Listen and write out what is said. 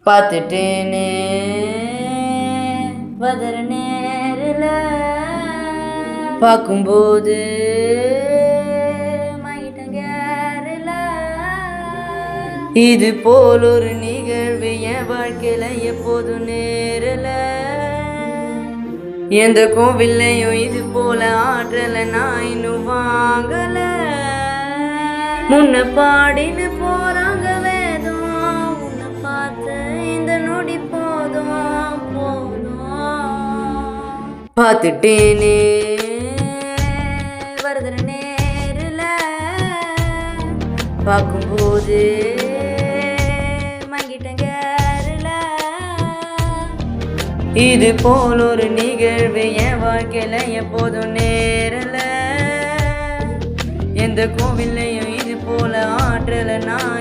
பார்த்துட்டேனே வதற நேரில் பார்க்கும்போது இது போல் ஒரு நிகழ்வு என் வாழ்க்கையில எப்போதும் நேரல. எந்த கோவில்லையும் இது போல ஆற்றல நான் இன்னும் வாங்கல. முன்ன பாடின்னு போறாங்க வேதம், உன்னை பார்த்த இந்த நொடி போதும் பார்த்துட்டேனே வருதுற நேரில் பார்க்கும்போது இது போல் ஒரு நிகழ்வு என் வாழ்க்கையில எப்போதும் நேரல. எந்த கோவில்லையும் இது போல ஆற்றல நான்